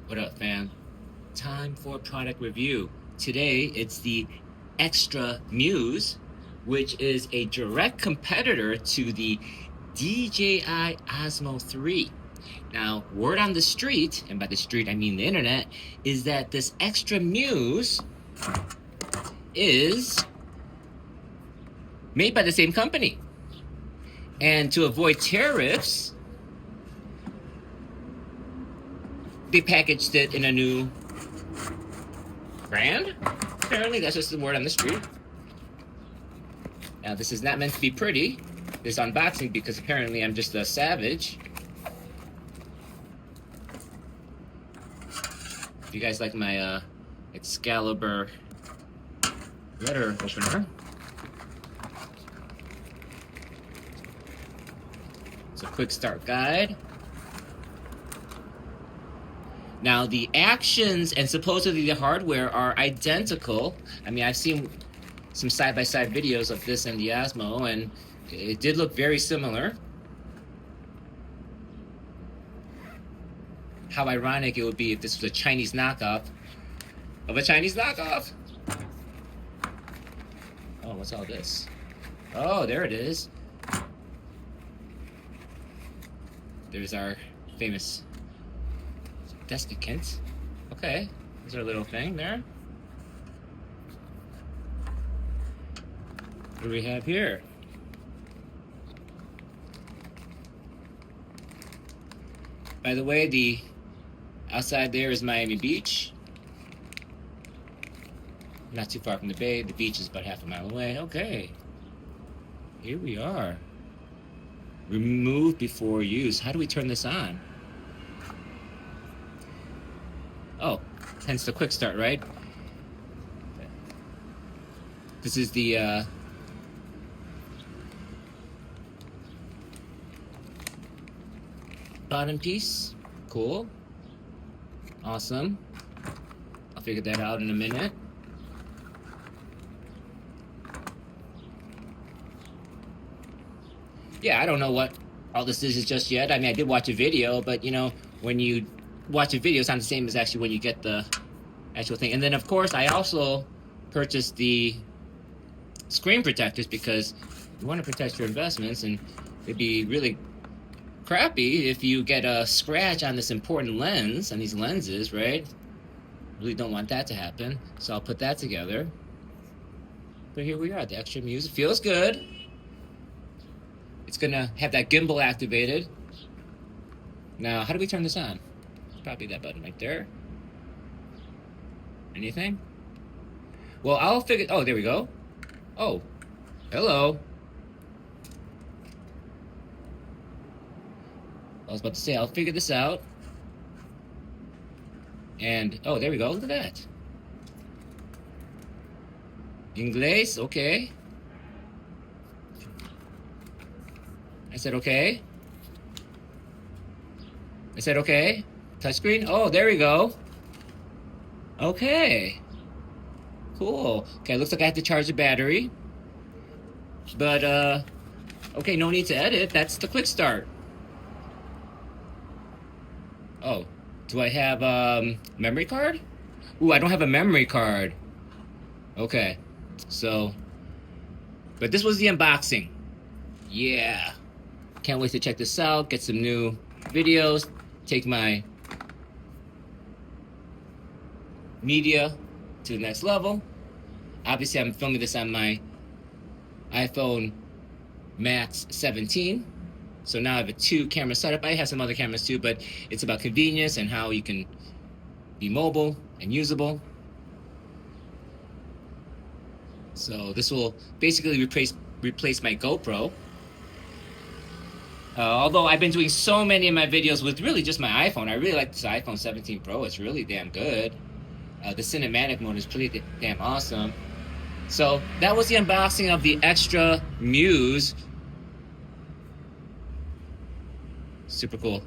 What up, fam? Time for a product review. Today, it's the XTRA MUSE, which is a direct competitor to the DJI Osmo 3. Now, word on the street, and by the street I mean the internet, is that this XTRA MUSE is made by the same company. And to avoid tariffs, they packaged it in a new brand. Apparently, that's just the word on the street. Now, this is not meant to be pretty, this unboxing, because apparently I'm just a savage. If you guys like my Excalibur letter opener. It's a quick start guide. Now, the actions and supposedly the hardware are identical. I mean, I've seen some side-by-side videos of this and the Osmo, and it did look very similar. How ironic it would be if this was a Chinese knockoff of a Chinese knockoff. Oh, what's all this? Oh, there it is. There's our famous desiccant. Okay, there's our little thing there. What do we have here? By the way, the outside there is Miami Beach. Not too far from the bay. The beach is about half a mile away. Okay. Here we are. Remove before use. How do we turn this on? Oh, hence the quick start, right? This is the bottom piece. Cool. Awesome. I'll figure that out in a minute. Yeah, I don't know what all this is just yet. I mean, I did watch a video, but you know, when you watch a video, it's not the same as actually when you get the actual thing. And then, of course, I also purchased the screen protectors because you want to protect your investments, and it'd be really crappy if you get a scratch on this important lens, on these lenses, right? Really don't want that to happen. So I'll put that together. But here we are, the XTRA MUSE. It feels good. It's gonna have that gimbal activated. Now, how do we turn this on? Probably that button right there. Anything? Well, I'll figure. Oh, there we go. Oh, hello. I was about to say, I'll figure this out. And, oh, there we go. Look at that. Inglés, okay. I said, okay. I said, okay. Touchscreen? Oh, there we go. Okay. Cool. Okay, looks like I have to charge the battery. But, okay, no need to edit. That's the quick start. Oh, do I have memory card? Ooh, I don't have a memory card. Okay, so, but this was the unboxing. Yeah. Can't wait to check this out, get some new videos, take my media to the next level. Obviously, I'm filming this on my iPhone Max 17. So now I have a 2-camera setup. I have some other cameras too, but it's about convenience and how you can be mobile and usable. So this will basically replace my GoPro. Although I've been doing so many of my videos with really just my iPhone. I really like this iPhone 17 Pro. It's really damn good. The cinematic mode is pretty damn awesome. So that was the unboxing of the XTRA MUSE. Super cool.